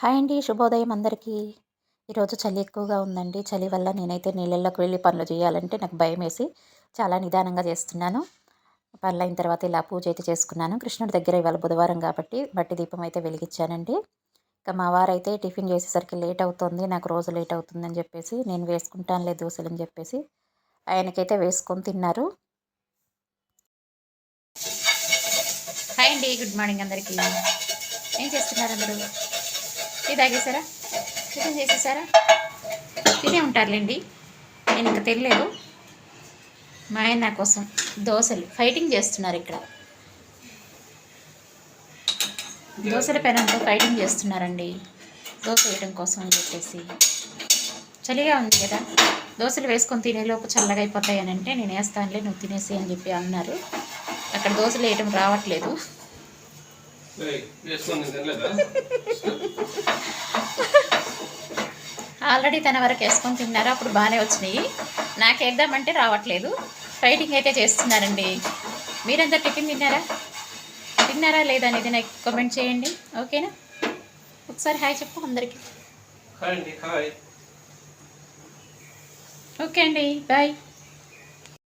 Hi అండి. శుభోదయం అందరికీ. ఈరోజు చలి ఎక్కువగా ఉందండి. చలి వల్ల నేనైతే నీళ్ళల్లోకి వెళ్ళి పనులు చేయాలంటే నాకు భయమేసి చాలా నిదానంగా చేస్తున్నాను. పనులైన తర్వాత ఇలా పూజ అయితే చేసుకున్నాను. కృష్ణుడి దగ్గర ఇవాళ బుధవారం కాబట్టి మట్టి దీపం అయితే వెలిగించానండి. ఇక మా వారైతే టిఫిన్ చేసేసరికి లేట్ అవుతుంది. నాకు రోజు లేట్ అవుతుందని చెప్పేసి నేను వేసుకుంటానులే దోశలని చెప్పేసి ఆయనకైతే వేసుకొని తిన్నారు. హాయ్ అండి. గుడ్ మార్నింగ్ అందరికీ. ఏం చేస్తున్నారు అందరూ? టీ తాగేశారా? టిఫిన్ చేసేసారా? తినే ఉంటారులేండి. నేను ఇంకా తెలియలేదు. మా ఆయన నా కోసం దోశలు ఫైటింగ్ చేస్తున్నారు ఇక్కడ. దోశల పెనంతో ఫైటింగ్ చేస్తున్నారండి. దోశ వేయడం కోసం అని చెప్పేసి. చలిగా ఉంది కదా, దోశలు వేసుకొని తినేలోపు చల్లగా అయిపోతాయి అని అంటే నేను వేస్తానులే నువ్వు తినేసి అని చెప్పి అన్నారు. అక్కడ దోశలు వేయడం రావట్లేదు. ఆల్రెడీ తన వరకు వేసుకొని తిన్నారు, అప్పుడు బాగానే వచ్చినాయి. నాకు వేద్దామంటే రావట్లేదు. ఫైటింగ్ అయితే చేస్తున్నారండి. మీరంతా టిఫిన్ తిన్నారా లేదా అనేది నాకు కామెంట్ చేయండి. ఓకేనా? ఒకసారి హాయ్ చెప్పు అందరికీ. ఓకే అండి, బాయ్.